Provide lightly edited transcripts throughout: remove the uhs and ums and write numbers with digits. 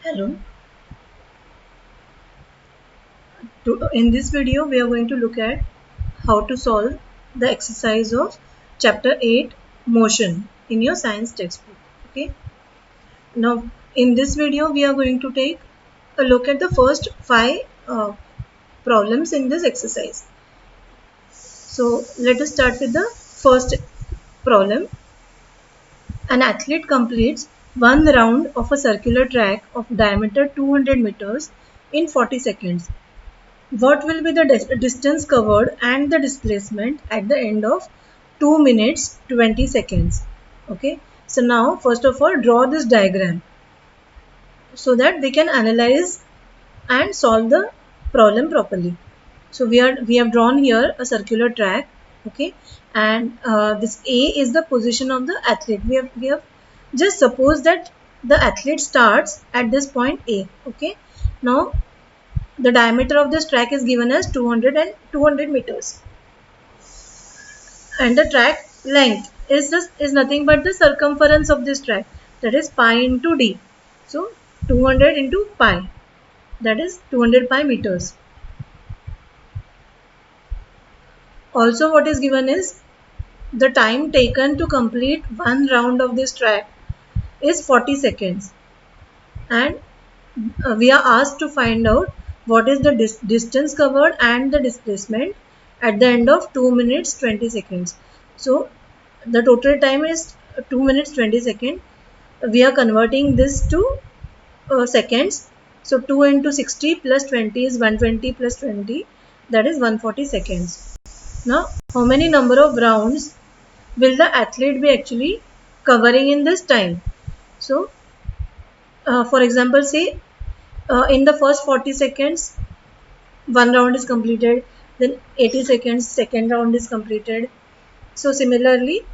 Hello. In this video, we are going to look at how to solve the exercise of chapter 8 motion in your science textbook. Okay. Now, in this video, we are going to take a look at the first five problems in this exercise. So, let us start with the first problem. An athlete completes one round of a circular track of diameter 200 meters in 40 seconds. What will be the distance covered and the displacement at the end of 2 minutes 20 seconds? Okay. So now first of all draw this diagram so that we can analyze and solve the problem properly. So we have drawn here a circular track. Okay. And this A is the position of the athlete. We have just suppose that the athlete starts at this point A. Okay. Now the diameter of this track is given as 200 meters, and the track length is nothing but the circumference of this track, that is pi into d. So 200 into pi, that is 200 pi meters. Also what is given is the time taken to complete one round of this track is 40 seconds, and we are asked to find out what is the distance covered and the displacement at the end of 2 minutes 20 seconds. So the total time is 2 minutes 20 seconds. We are converting this to seconds. So 2 into 60 plus 20 is 120 plus 20, that is 140 seconds. Now how many number of rounds will the athlete be actually covering in this time? So for example, say in the first 40 seconds one round is completed, then 80 seconds second round is completed. So similarly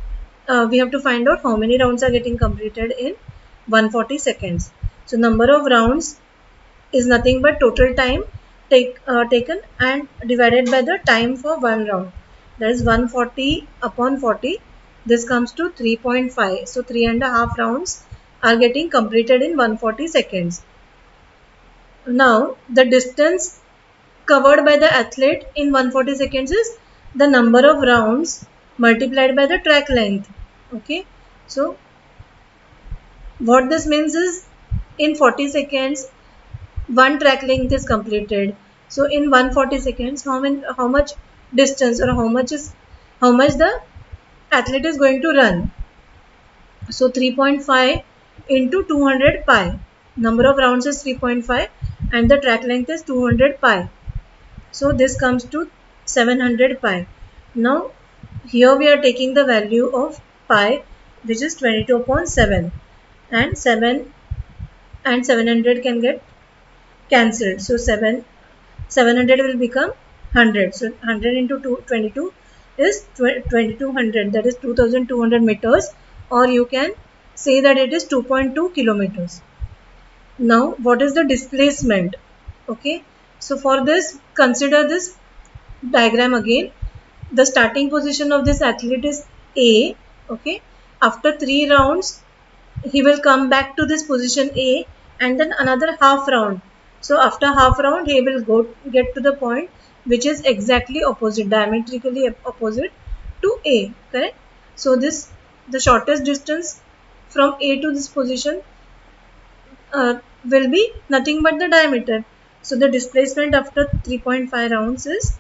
we have to find out how many rounds are getting completed in 140 seconds. So number of rounds is nothing but total time taken and divided by the time for one round, that is 140 upon 40. This comes to 3.5. So 3.5 rounds are getting completed in 140 seconds. Now the distance covered by the athlete in 140 seconds is the number of rounds multiplied by the track length. Okay. So what this means is in 40 seconds one track length is completed. So in 140 seconds how much distance or how much the athlete is going to run. So 3.5 into 200 pi, number of rounds is 3.5 and the track length is 200 pi. So this comes to 700 pi. Now here we are taking the value of pi, which is 22.7, and 700 can get cancelled. So 700 will become 100. So 100 into 22 is 2200, that is 2200 meters, or you can say that it is 2.2 kilometers. Now what is the displacement? Okay, so for this consider this diagram again. The starting position of this athlete is A. Okay, after 3 rounds he will come back to this position A, and then another half round. So after half round he will get to the point which is exactly opposite, diametrically opposite to A, correct? So this, the shortest distance from A to this position will be nothing but the diameter. So the displacement after 3.5 rounds is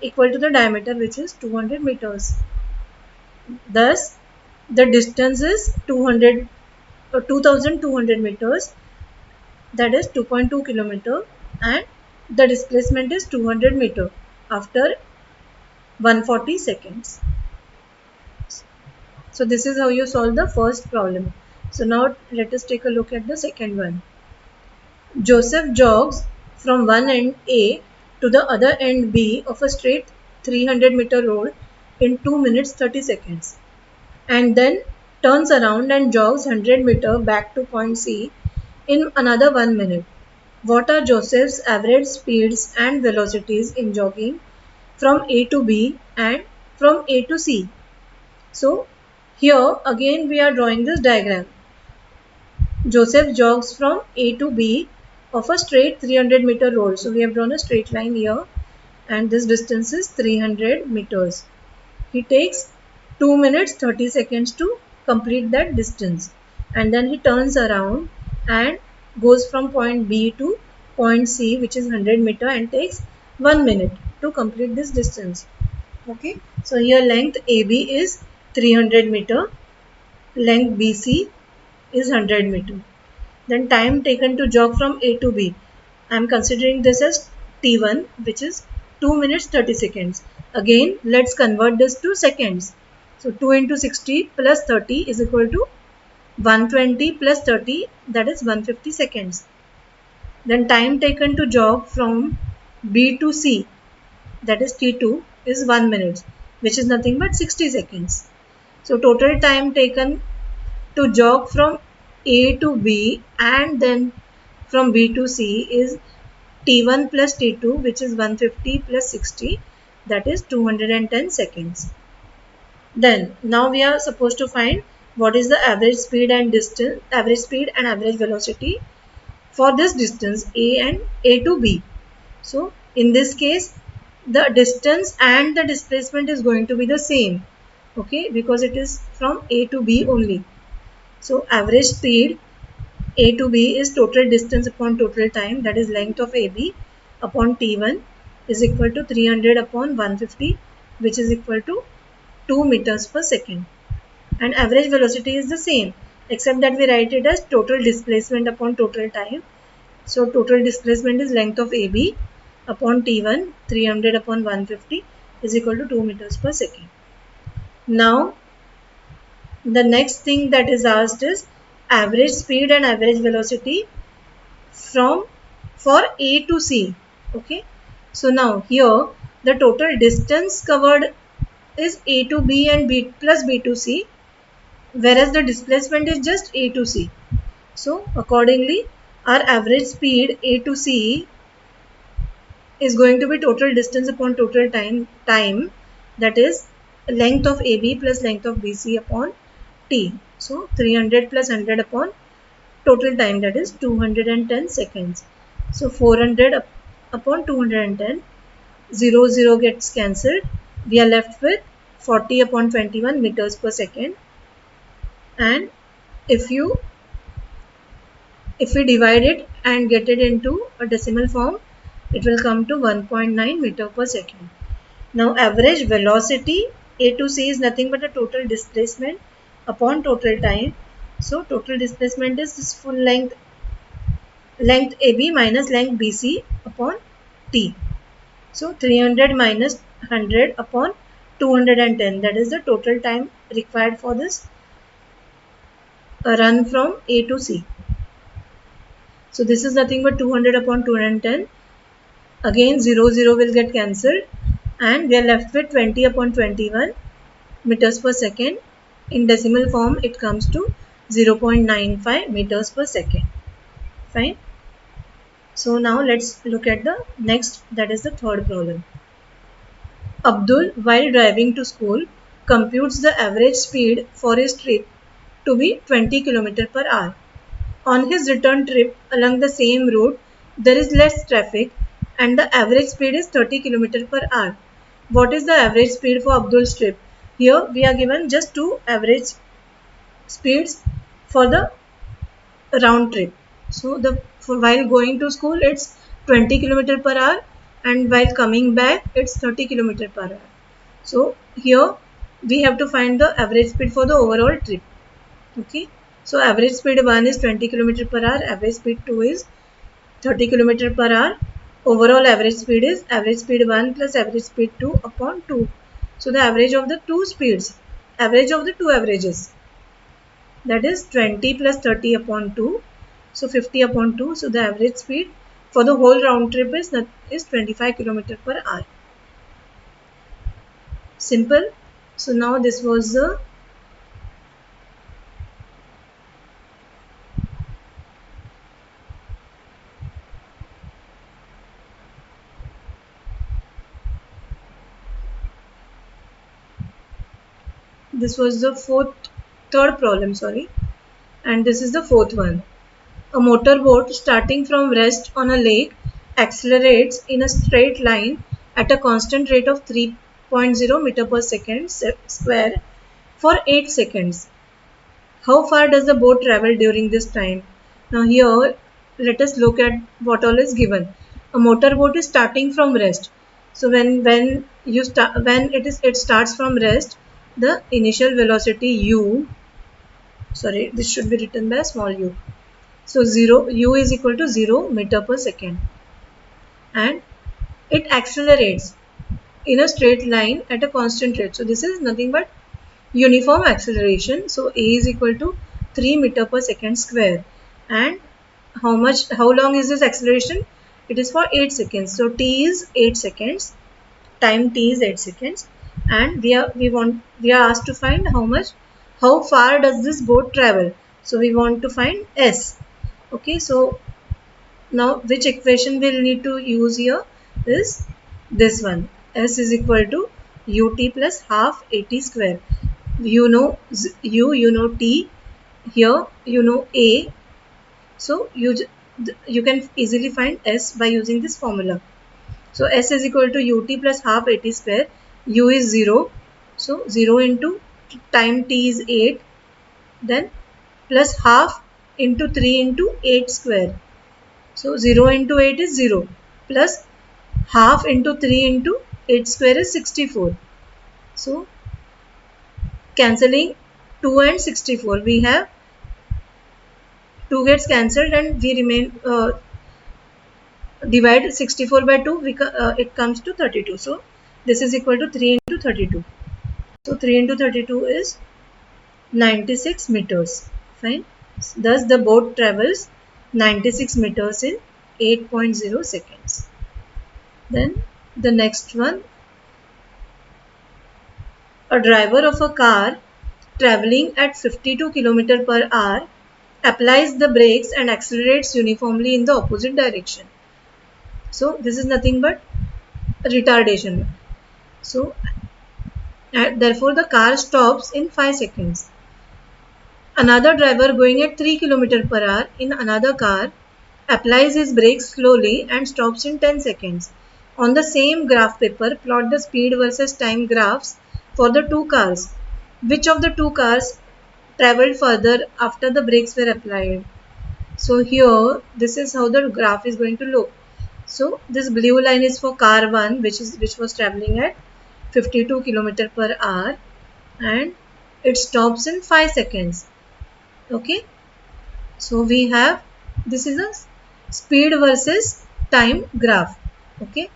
equal to the diameter, which is 200 meters. Thus the distance is 2200 meters, that is 2.2 kilometer, and the displacement is 200 meter after 140 seconds. So this is how you solve the first problem. So now let us take a look at the second one. Joseph jogs from one end A to the other end B of a straight 300-meter road in 2 minutes 30 seconds, and then turns around and jogs 100 meter back to point C in another 1 minute. What are Joseph's average speeds and velocities in jogging from A to B and from A to C? So here again we are drawing this diagram. Joseph jogs from A to B of a straight 300-meter road. So we have drawn a straight line here, and this distance is 300 meters. He takes 2 minutes 30 seconds to complete that distance, and then he turns around and goes from point B to point C, which is 100 meter, and takes 1 minute to complete this distance. Okay, so here length AB is 300 meter, length BC is 100 meter. Then time taken to jog from A to B. I am considering this as T1, which is 2 minutes 30 seconds. Again, let's convert this to seconds. So 2 into 60 plus 30 is equal to 120 plus 30, that is 150 seconds. Then time taken to jog from B to C, that is T2, is 1 minute, which is nothing but 60 seconds. So total time taken to jog from A to B and then from B to C is T1 plus T2, which is 150 plus 60, that is 210 seconds. Then now we are supposed to find what is the average speed and distance, average speed and average velocity for this distance A and A to B. So in this case, the distance and the displacement is going to be the same, okay, because it is from A to B only. So average speed A to B is total distance upon total time, that is length of AB upon T1 is equal to 300 upon 150, which is equal to 2 meters per second. And average velocity is the same, except that we write it as total displacement upon total time. So total displacement is length of AB upon T1, 300 upon 150 is equal to 2 meters per second. Now the next thing that is asked is average speed and average velocity from for A to C. Okay, so now here the total distance covered is A to B and B plus B to C, whereas the displacement is just A to C. So accordingly, our average speed A to C is going to be total distance upon total time, that is length of AB plus length of BC upon T. So 300 plus 100 upon total time, that is 210 seconds. So 400 upon 210, 0 0 gets cancelled. We are left with 40 upon 21 meters per second. And if you if we divide it and get it into a decimal form, it will come to 1.9 meter per second. Now average velocity A to C is nothing but a total displacement upon total time. So total displacement is this full length AB minus length BC upon T. So 300 minus 100 upon 210, that is the total time required for this run from A to C. So this is nothing but 200 upon 210. Again 0 0 will get cancelled and we are left with 20 upon 21 meters per second. In decimal form it comes to 0.95 meters per second. Fine. So now let's look at the next, that is the third problem. Abdul, while driving to school, computes the average speed for his trip to be 20 km per hour. On his return trip along the same route, there is less traffic and the average speed is 30 km per hour. What is the average speed for Abdul's trip? Here we are given just two average speeds for the round trip. So while going to school it's 20 km per hour and while coming back it's 30 km per hour. So here we have to find the average speed for the overall trip. Okay. So average speed 1 is 20 km per hour, average speed 2 is 30 km per hour. Overall average speed is average speed 1 plus average speed 2 upon 2. So the average of the two speeds, average of the two averages, that is 20 plus 30 upon 2. So 50 upon 2. So the average speed for the whole round trip is 25 km per hour. Simple. So now this was the third problem, sorry, and this is the fourth one. A motorboat starting from rest on a lake accelerates in a straight line at a constant rate of 3.0 meter per second square for 8 seconds. How far does the boat travel during this time? Now here, let us look at what all is given. A motorboat is starting from rest. So when it starts from rest, the initial velocity u, sorry, this should be written by small u. So 0 u is equal to 0 meter per second, and it accelerates in a straight line at a constant rate. So this is nothing but uniform acceleration. So a is equal to 3 meter per second square, and how long is this acceleration? It is for 8 seconds. So t is 8 seconds, time t is 8 seconds, and we are asked to find how far does this boat travel. So we want to find s. Okay, so now which equation we'll need to use here is this one. S is equal to ut plus half at square. You know you know t, here you know a, so you can easily find s by using this formula. So s is equal to ut plus half at square. U is 0, so 0 into time t is 8, then plus half into 3 into 8 square. So 0 into 8 is 0, plus half into 3 into 8 square is 64. So cancelling 2 and 64, we have 2 gets cancelled and we remain divide 64 by 2, it comes to 32. So this is equal to 3 into 32. So 3 into 32 is 96 meters. Fine. Thus the boat travels 96 meters in 8.0 seconds. Then the next one, a driver of a car traveling at 52 km per hour applies the brakes and accelerates uniformly in the opposite direction. So this is nothing but retardation. So therefore the car stops in 5 seconds. Another driver going at 3 km per hour in another car applies his brakes slowly and stops in 10 seconds. On the same graph paper, plot the speed versus time graphs for the two cars. Which of the two cars traveled further after the brakes were applied? So here, this is how the graph is going to look. So this blue line is for car 1, which was traveling at 52 km per hour, and it stops in 5 seconds. Okay, so we have, this is a speed versus time graph. Okay,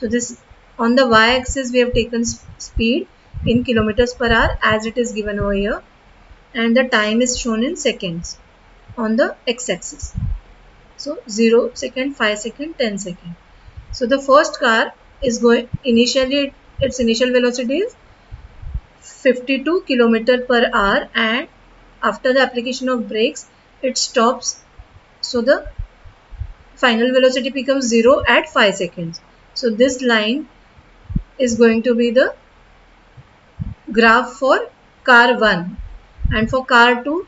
so this, on the y-axis we have taken speed in kilometers per hour as it is given over here, and the time is shown in seconds on the x-axis. So 0 second, 5 second, 10 second. So the first car is going, initially its initial velocity is 52 km per hour, and after the application of brakes it stops. So the final velocity becomes 0 at 5 seconds. So this line is going to be the graph for car 1, and for car 2,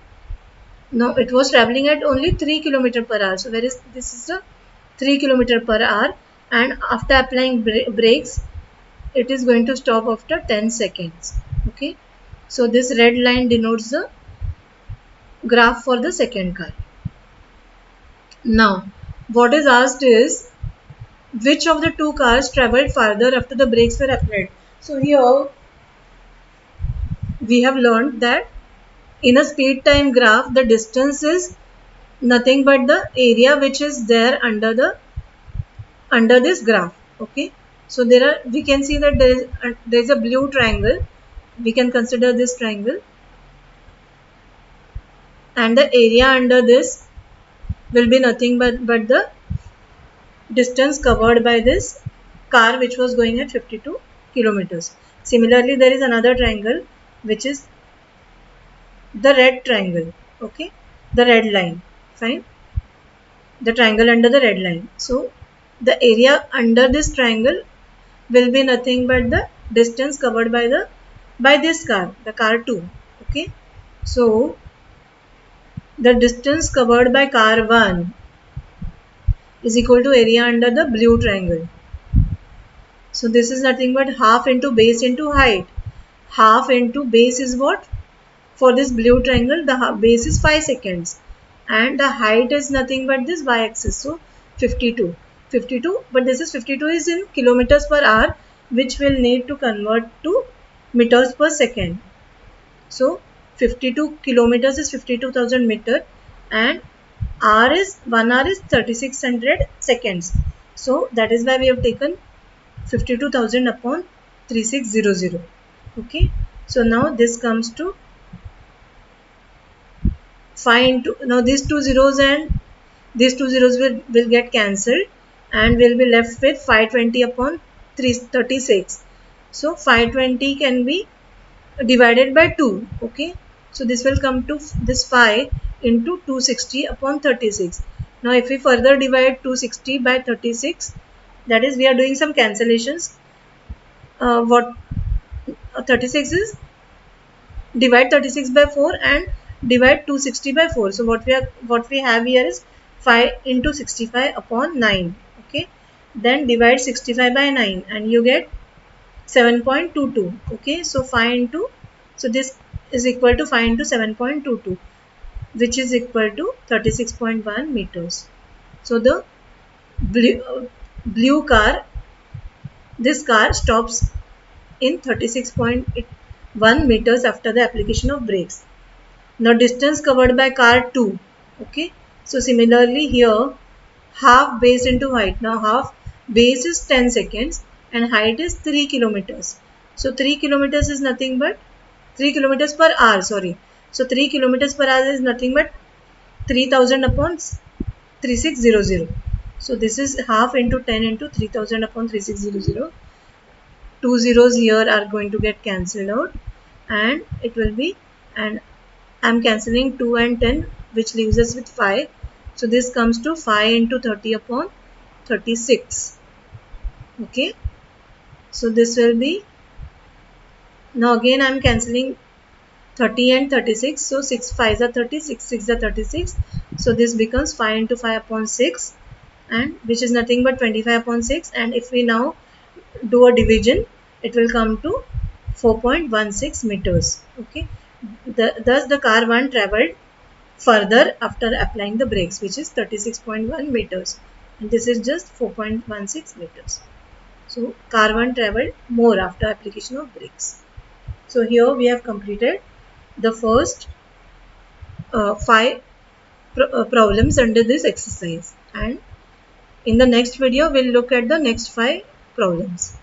now it was traveling at only 3 km per hour. So whereas this is a 3 km per hour, and after applying brakes it is going to stop after 10 seconds. Okay, so this red line denotes the graph for the second car. Now what is asked is, which of the two cars traveled farther after the brakes were applied? So here we have learned that in a speed time graph, the distance is nothing but the area which is there under this graph. Okay, so we can see that there is a blue triangle. We can consider this triangle, and the area under this will be nothing but the distance covered by this car which was going at 52 kilometers. Similarly, there is another triangle which is the red triangle. Okay, the red line. Fine, the triangle under the red line. So the area under this triangle will be nothing but the distance covered by this car, the car 2. Okay, so the distance covered by car 1 is equal to area under the blue triangle. So this is nothing but half into base into height. Half into base is what? For this blue triangle, the base is 5 seconds. And the height is nothing but this y-axis. So 52. 52, but this is 52 is in kilometers per hour, which will need to convert to meters per second. So 52 kilometers is 52,000 meter, and hour is 1 hour is 3600 seconds. So that is why we have taken 52,000 upon 3600. Okay. So now this comes to 5 into, now these two zeros and these two zeros will get cancelled, and we'll be left with 520 upon 36. So 520 can be divided by 2. Okay. So this will come to this 5 into 260 upon 36. Now if we further divide 260 by 36, that is we are doing some cancellations. What 36 is, divide 36 by 4 and divide 260 by 4. So what we have here is 5 into 65 upon 9. Okay. Then divide 65 by 9 and you get 7.22. Okay. So 5 into, so this is equal to 5 into 7.22, which is equal to 36.1 meters. So the blue car, this car stops in 36.1 meters after the application of brakes. Now distance covered by car 2. Okay. So similarly here, half base into height. Now half base is 10 seconds and height is 3 kilometers. So 3 kilometers is nothing but 3 kilometers per hour. Sorry. So 3 kilometers per hour is nothing but 3000 upon 3600. So this is half into 10 into 3000 upon 3600. Two zeros here are going to get cancelled out, and it will be, and I'm cancelling 2 and 10, which leaves us with 5. So this comes to 5 into 30 upon 36. Okay. So this will be, now again I'm cancelling 30 and 36. So 6 5s are 30, 6 6 are 36. So this becomes 5 into 5 upon 6, and which is nothing but 25 upon 6. And if we now do a division, it will come to 4.16 meters. Okay. Thus the car 1 travelled further after applying the brakes, which is 36.1 meters, and this is just 4.16 meters. So car 1 travelled more after application of brakes. So here we have completed the first 5 problems under this exercise, and in the next video we'll look at the next 5 problems.